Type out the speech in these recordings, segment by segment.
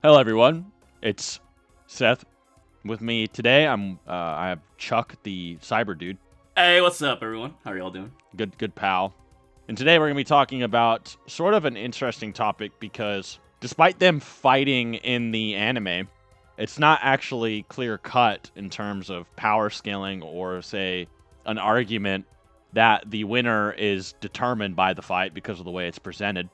Hello, everyone. It's Seth. With me today, I have Chuck, the cyber dude, Hey, what's up, everyone? How are y'all doing? good pal. And today we're gonna be talking about sort of an interesting topic because despite them fighting in the anime, it's not actually clear cut in terms of power scaling or say an argument that the winner is determined by the fight because of the way it's presented.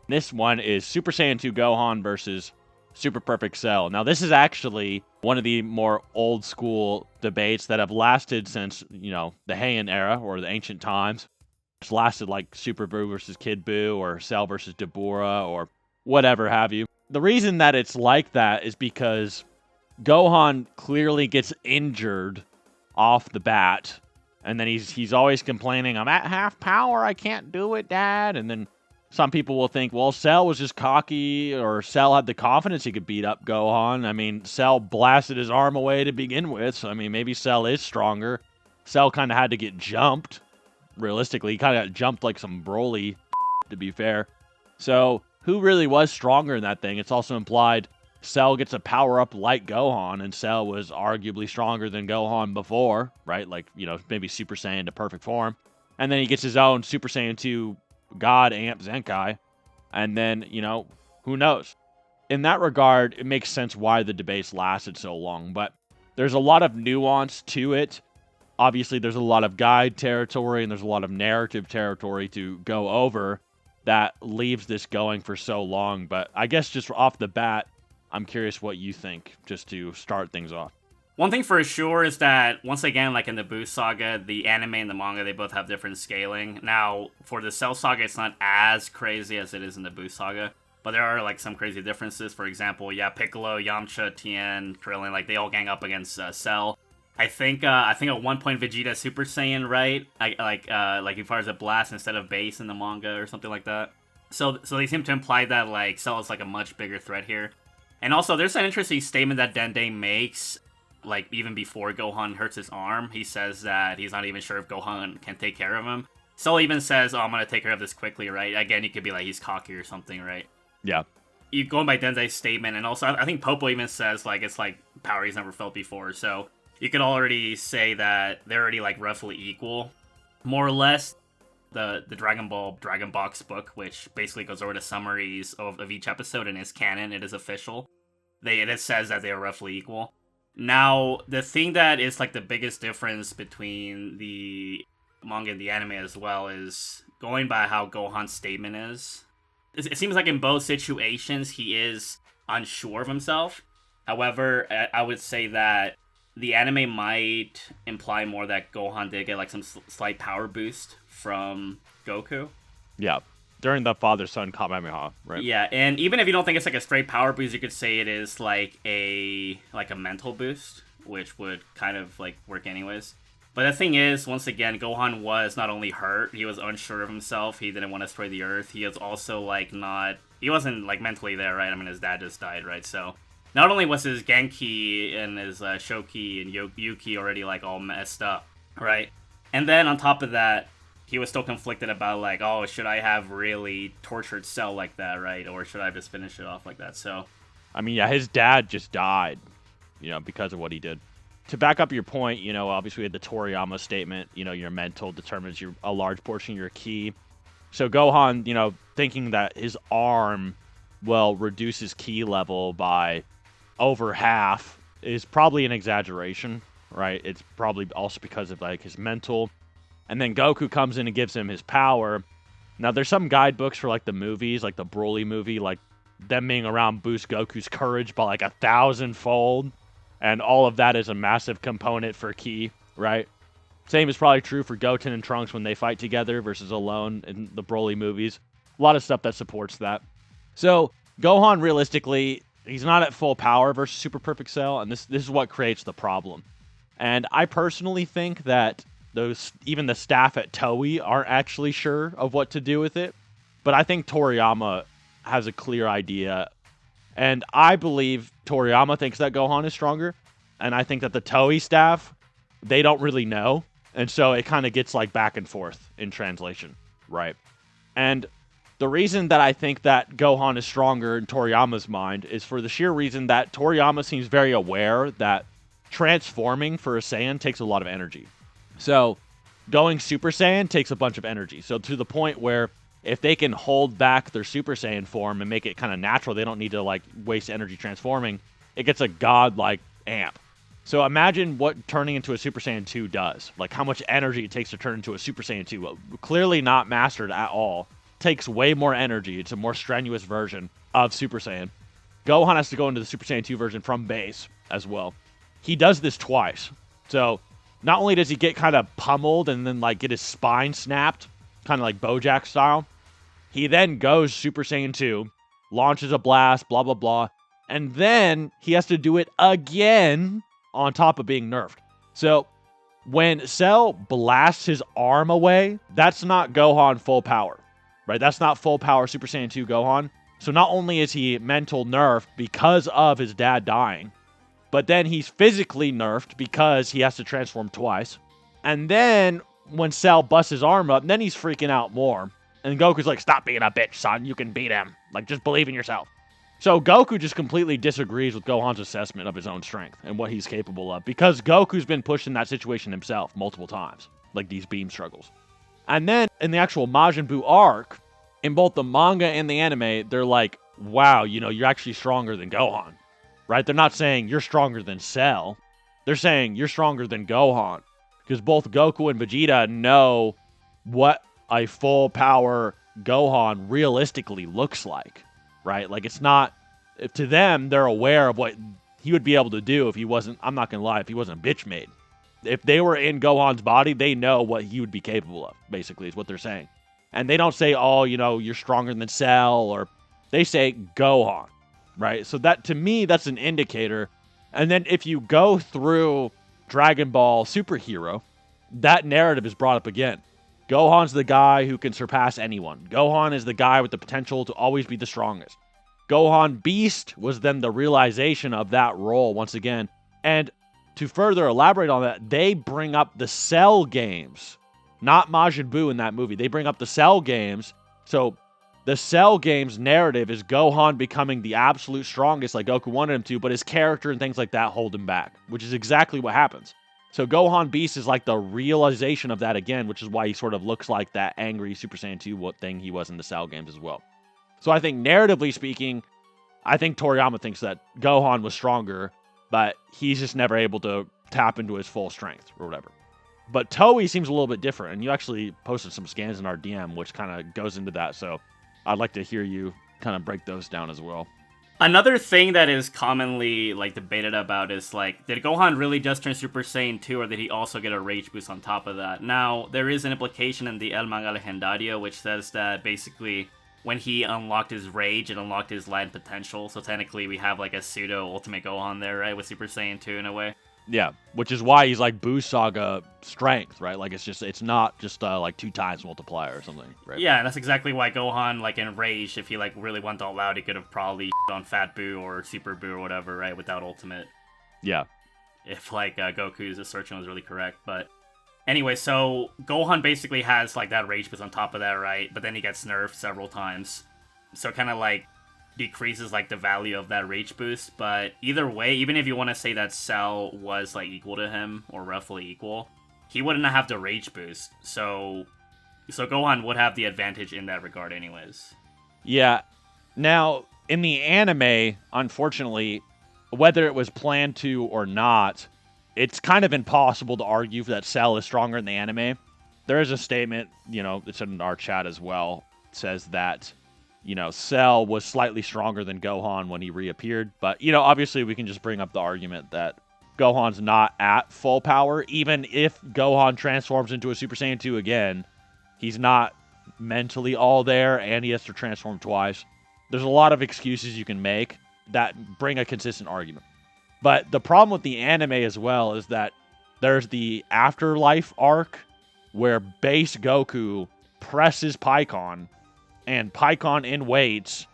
This one is Super Saiyan 2 Gohan versus Super Perfect Cell. Now, this is actually one of the more old school debates that have lasted since, the Heian era or the ancient times. It's lasted like Super Buu versus Kid Buu or Cell versus Dabura or whatever have you. The reason that it's like that is because Gohan clearly gets injured off the bat. And then he's always complaining, I'm at half power, I can't do it, Dad. And then some people will think, well, Cell was just cocky, or Cell had the confidence he could beat up Gohan. I mean, Cell blasted his arm away to begin with, so I mean, maybe Cell is stronger. Cell kind of had to get jumped, realistically. He kind of got jumped like some Broly, to be fair. So, who really was stronger in that thing? It's also implied Cell gets a power-up like Gohan, and Cell was arguably stronger than Gohan before, right? Like, maybe Super Saiyan to perfect form. And then he gets his own Super Saiyan 2 God Amp Zenkai, and then, who knows? In that regard, it makes sense why the debates lasted so long, but there's a lot of nuance to it. Obviously, there's a lot of guide territory, and there's a lot of narrative territory to go over that leaves this going for so long, but I guess just off the bat, I'm curious what you think, just to start things off. One thing for sure is that, once again, like in the Buu saga, the anime and the manga, they both have different scaling. Now, for the Cell saga, it's not as crazy as it is in the Buu saga, but there are, like, some crazy differences. For example, Piccolo, Yamcha, Tien, Krillin, like, they all gang up against Cell. I think at one point Vegeta Super Saiyan, right? Like he fires a blast instead of base in the manga or something like that. So they seem to imply that, like, Cell is, like, a much bigger threat here. And also, there's an interesting statement that Dende makes, like, even before Gohan hurts his arm. He says that he's not even sure if Gohan can take care of him. Cell even says, I'm gonna take care of this quickly, right? Again, you could be like, he's cocky or something, right? Yeah. You going by Dende's statement, and also, I think Popo even says, like, it's like power he's never felt before, so you could already say that they're already, like, roughly equal. More or less, the Dragon Ball Dragon Box book, which basically goes over the summaries of each episode and is canon, it is official. It says that they are roughly equal. Now, the thing that is, like, the biggest difference between the manga and the anime as well is going by how Gohan's statement is. It seems like in both situations, he is unsure of himself. However, I would say that the anime might imply more that Gohan did get, like, some slight power boost from Goku. Yeah. During the father-son Kamehameha, right? Yeah, and even if you don't think it's like a straight power boost, you could say it is like a mental boost, which would kind of like work anyways. But the thing is, once again, Gohan was not only hurt, he was unsure of himself, he didn't want to destroy the Earth, he was also he wasn't like mentally there, right? I mean, his dad just died, right? So not only was his Genki and his Shoki and Yuki already like all messed up, right? And then on top of that, he was still conflicted about, like, oh, should I have really tortured Cell like that, right? Or should I just finish it off like that? So, I mean, yeah, his dad just died, because of what he did. To back up your point, obviously we had the Toriyama statement, your mental determines a large portion of your ki. So Gohan, thinking that his arm will reduce his ki level by over half is probably an exaggeration, right? It's probably also because of, like, his mental. And then Goku comes in and gives him his power. Now, there's some guidebooks for, like, the movies, like the Broly movie, like, them being around boost Goku's courage by, like, 1,000-fold. And all of that is a massive component for ki, right? Same is probably true for Goten and Trunks when they fight together versus alone in the Broly movies. A lot of stuff that supports that. So, Gohan, realistically, he's not at full power versus Super Perfect Cell, and this is what creates the problem. And I personally think that even the staff at Toei aren't actually sure of what to do with it. But I think Toriyama has a clear idea. And I believe Toriyama thinks that Gohan is stronger. And I think that the Toei staff, they don't really know. And so it kind of gets, like, back and forth in translation, right? And The reason that I think that Gohan is stronger in Toriyama's mind is for the sheer reason that Toriyama seems very aware that transforming for a Saiyan takes a lot of energy. So going Super Saiyan takes a bunch of energy. So to the point where if they can hold back their Super Saiyan form and make it kind of natural, they don't need to like waste energy transforming, it gets a godlike amp. So imagine what turning into a Super Saiyan 2 does. Like how much energy it takes to turn into a Super Saiyan 2. Clearly not mastered at all. Takes way more energy. It's a more strenuous version of Super Saiyan. Gohan has to go into the Super Saiyan 2 version from base as well. He does this twice. So not only does he get kind of pummeled and then like get his spine snapped, kind of like Bojack style, he then goes Super Saiyan 2, launches a blast, blah, blah, blah, and then he has to do it again on top of being nerfed. So when Cell blasts his arm away, that's not Gohan full power, right? That's not full power Super Saiyan 2 Gohan. So not only is he mental nerfed because of his dad dying, but then he's physically nerfed because he has to transform twice. And then when Cell busts his arm up, then he's freaking out more. And Goku's like, stop being a bitch, son. You can beat him. Like, just believe in yourself. So Goku just completely disagrees with Gohan's assessment of his own strength and what he's capable of because Goku's been pushed in that situation himself multiple times, like these beam struggles. And then in the actual Majin Buu arc, in both the manga and the anime, they're like, wow, you know, you're actually stronger than Gohan, right? They're not saying you're stronger than Cell. They're saying you're stronger than Gohan because both Goku and Vegeta know what a full power Gohan realistically looks like, right? Like it's not, to them, they're aware of what he would be able to do if he wasn't, I'm not going to lie, if he wasn't bitch made. If they were in Gohan's body, they know what he would be capable of, basically, is what they're saying. And they don't say, oh, you know, you're stronger than Cell, or they say Gohan, right? So that, to me, that's an indicator. And then if you go through Dragon Ball Superhero, that narrative is brought up again. Gohan's the guy who can surpass anyone. Gohan is the guy with the potential to always be the strongest. Gohan Beast was then the realization of that role once again. And to further elaborate on that, they bring up the Cell games, not Majin Buu in that movie. They bring up the Cell games. So the Cell games narrative is Gohan becoming the absolute strongest like Goku wanted him to, but his character and things like that hold him back, which is exactly what happens. So Gohan Beast is like the realization of that again, which is why he sort of looks like that angry Super Saiyan 2 thing he was in the Cell games as well. So I think narratively speaking, I think Toriyama thinks that Gohan was stronger, but he's just never able to tap into his full strength or whatever. But Toei seems a little bit different, and you actually posted some scans in our DM, which kind of goes into that. So I'd like to hear you kind of break those down as well. Another thing that is commonly like debated about is like, did Gohan really just turn Super Saiyan 2, or did he also get a rage boost on top of that? Now, there is an implication in the El Manga Legendario which says that basically when he unlocked his rage, it unlocked his light potential. So technically we have like a pseudo Ultimate Gohan there, right, with Super Saiyan 2 in a way. Yeah, which is why he's like Buu Saga strength, right? Like it's not just like 2 times multiplier or something, right? Yeah, and that's exactly why Gohan, like in Rage, if he like really went all out, he could have probably on Fat Buu or Super Buu or whatever, right? Without Ultimate. Yeah. If like Goku's assertion was really correct, but anyway, so Gohan basically has like that Rage boost on top of that, right? But then he gets nerfed several times, so kind of like decreases like the value of that rage boost. But either way, even if you want to say that Cell was like equal to him or roughly equal, he wouldn't have the rage boost, so Gohan would have the advantage in that regard anyways. Yeah. Now in the anime, unfortunately, whether it was planned to or not, it's kind of impossible to argue that Cell is stronger in the anime. There is a statement, you know, it's in our chat as well, it says that, you know, Cell was slightly stronger than Gohan when he reappeared. But, you know, obviously we can just bring up the argument that Gohan's not at full power. Even if Gohan transforms into a Super Saiyan 2 again, he's not mentally all there, and he has to transform twice. There's a lot of excuses you can make that bring a consistent argument. But the problem with the anime as well is that there's the Afterlife arc where base Goku presses Pikkon, and Pikkon in weights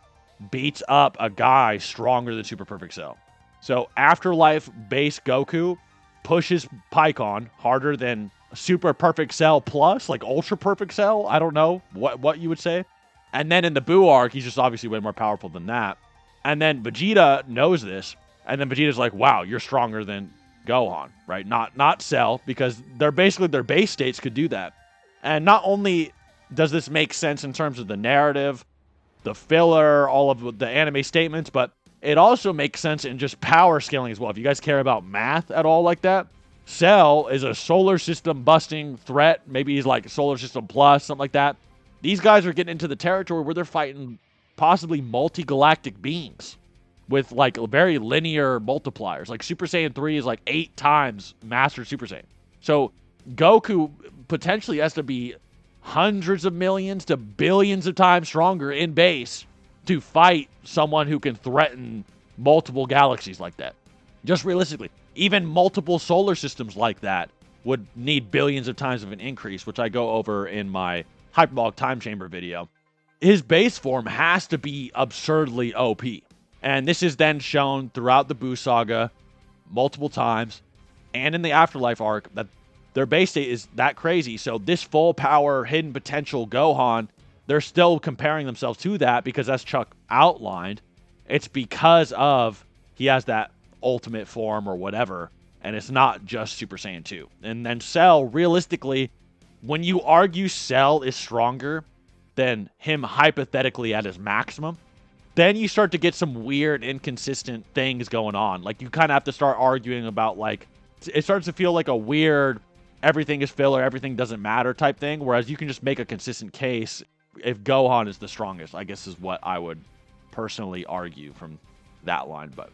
beats up a guy stronger than Super Perfect Cell. So Afterlife base Goku pushes Pikkon harder than Super Perfect Cell plus, like Ultra Perfect Cell. I don't know what you would say. And then in the Buu arc, he's just obviously way more powerful than that. And then Vegeta knows this, and then Vegeta's like, wow, you're stronger than Gohan, right? Not Cell, because they're basically their base states could do that. And not only does this make sense in terms of the narrative, the filler, all of the anime statements, but it also makes sense in just power scaling as well. If you guys care about math at all like that, Cell is a solar system busting threat. Maybe he's like solar system plus, something like that. These guys are getting into the territory where they're fighting possibly multi-galactic beings with like very linear multipliers. Like Super Saiyan 3 is like 8 times Master Super Saiyan. So Goku potentially has to be hundreds of millions to billions of times stronger in base to fight someone who can threaten multiple galaxies like that. Just realistically, even multiple solar systems like that would need billions of times of an increase, which I go over in my Hyperbolic Time Chamber video. His base form has to be absurdly OP. And this is then shown throughout the Buu saga multiple times and in the Afterlife arc that their base state is that crazy. So this full power, hidden potential Gohan, they're still comparing themselves to that because as Chuck outlined, it's because of he has that ultimate form or whatever, and it's not just Super Saiyan 2. And then Cell, realistically, when you argue Cell is stronger than him hypothetically at his maximum, then you start to get some weird, inconsistent things going on. Like, you kind of have to start arguing about, like, it starts to feel like a weird, everything is filler, everything doesn't matter type thing, whereas you can just make a consistent case if Gohan is the strongest, I guess is what I would personally argue from that line. But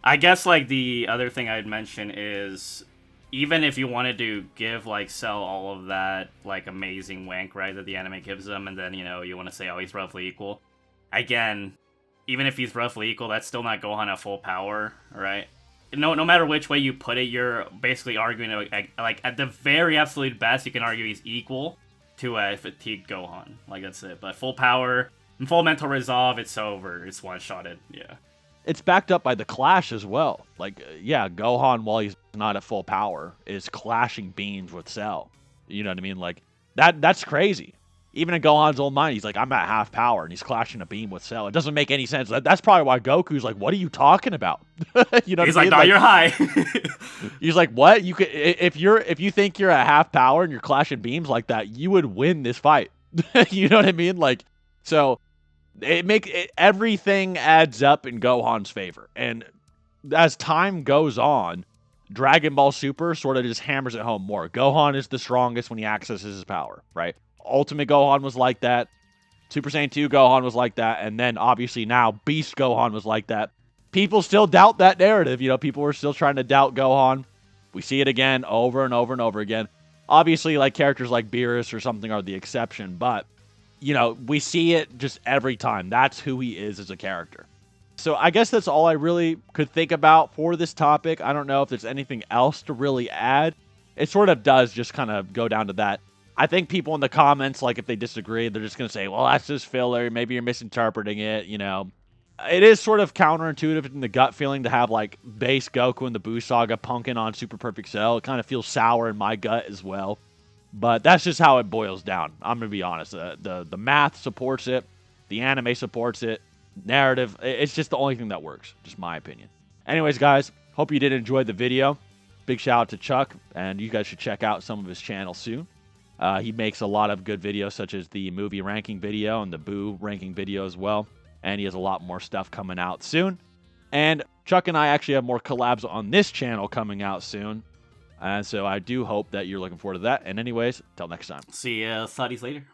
I guess, like, the other thing I'd mention is, even if you wanted to give, like, Cell all of that, like, amazing wank, right, that the anime gives him, and then, you know, you want to say, oh, he's roughly equal. Again, even if he's roughly equal, that's still not Gohan at full power, right? No matter which way you put it, you're basically arguing, like, at the very absolute best, you can argue he's equal to a fatigued Gohan. Like, that's it. But full power, and full mental resolve, it's over. It's one-shotted, yeah. It's backed up by the Clash as well. Like, yeah, Gohan, while he's not at full power, is clashing beams with Cell. You know what I mean? Like, that's crazy. Even in Gohan's own mind, he's like, I'm at half power, and he's clashing a beam with Cell. It doesn't make any sense. That's probably why Goku's like, what are you talking about? You know he's what I like, mean? no, you're high. He's like, what? You could if you think you're at half power and you're clashing beams like that, you would win this fight. You know what I mean? Like, so everything adds up in Gohan's favor. And as time goes on, Dragon Ball Super sort of just hammers it home more. Gohan is the strongest when he accesses his power, right? Ultimate Gohan was like that. Super Saiyan 2 Gohan was like that. And then obviously now Beast Gohan was like that. People still doubt that narrative. You know, people are still trying to doubt Gohan. We see it again over and over and over again. Obviously, like characters like Beerus or something are the exception. But, you know, we see it just every time. That's who he is as a character. So I guess that's all I really could think about for this topic. I don't know if there's anything else to really add. It sort of does just kind of go down to that. I think people in the comments, like if they disagree, they're just going to say, well, that's just filler. Maybe you're misinterpreting it, you know. It is sort of counterintuitive in the gut feeling to have like base Goku in the Buu Saga punking on Super Perfect Cell. It kind of feels sour in my gut as well. But that's just how it boils down. I'm going to be honest. The math supports it. The anime supports it. Narrative, it's just the only thing that works. Just my opinion. Anyways, guys, hope you did enjoy the video. Big shout out to Chuck, and you guys should check out some of his channel soon. He makes a lot of good videos, such as the movie ranking video and the Buu ranking video as well. And he has a lot more stuff coming out soon. And Chuck and I actually have more collabs on this channel coming out soon. And so I do hope that you're looking forward to that. And anyways, till next time. See ya, thoughties later.